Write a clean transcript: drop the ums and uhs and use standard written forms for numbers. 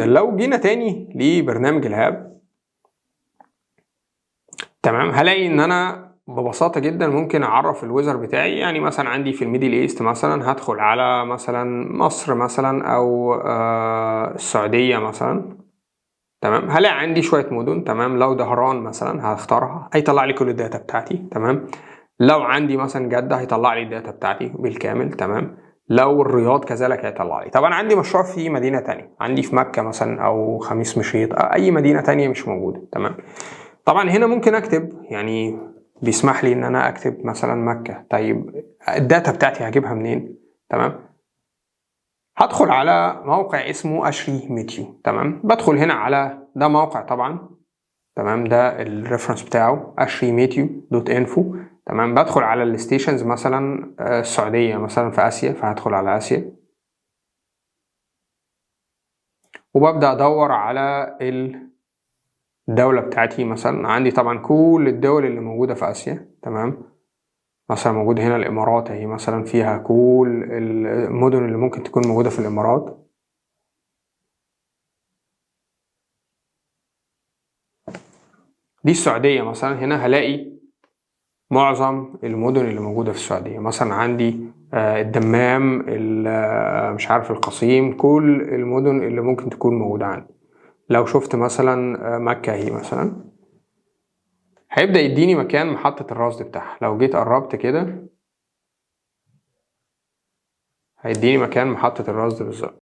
لو جينا تاني لبرنامج الهاب، تمام، هلاقي ان انا ببساطة جدا ممكن اعرف الويزر بتاعي. يعني مثلا عندي في الميدل ايست مثلا هدخل على مثلا مصر مثلا او السعودية مثلا، تمام. هلاقي عندي شوية مدن، تمام. لو دهران مثلا هختارها، هيطلع لي كل الداتا بتاعتي، تمام. لو عندي مثلا جدة هيطلع لي الداتا بتاعتي بالكامل، تمام. لو الرياض كذلك هيطلع لي. طب انا عندي مشروع في مدينة تانية، عندي في مكة مثلا او خميس مشيط أو اي مدينة تانية مش موجودة، تمام. طبعا هنا ممكن اكتب، يعني بيسمح لي ان انا اكتب مثلا مكة. طيب الداتا بتاعتي هجيبها منين؟ تمام. هدخل على موقع اسمه اشري ميتيو، تمام. بدخل هنا على ده موقع طبعا، تمام. ده الريفرنس بتاعه ashrimeteo.info، تمام. بدخل على الستيشنز مثلا السعودية مثلا في آسيا، فهدخل على آسيا وببدأ أدور على الدولة بتاعتي. مثلا عندي طبعا كل الدول اللي موجودة في آسيا، تمام. مثلا موجود هنا الإمارات اهي، مثلا فيها كل المدن اللي ممكن تكون موجودة في الإمارات. دي السعودية مثلا، هنا هلاقي معظم المدن اللي موجودة في السعودية. مثلا عندي الدمام، مش عارف، القصيم، كل المدن اللي ممكن تكون موجودة عندي. لو شفت مثلا مكة اهي مثلا، هيبدأ يديني مكان محطة الرصد بتاعها. لو جيت قربت كده هيديني مكان محطة الرصد بالظبط.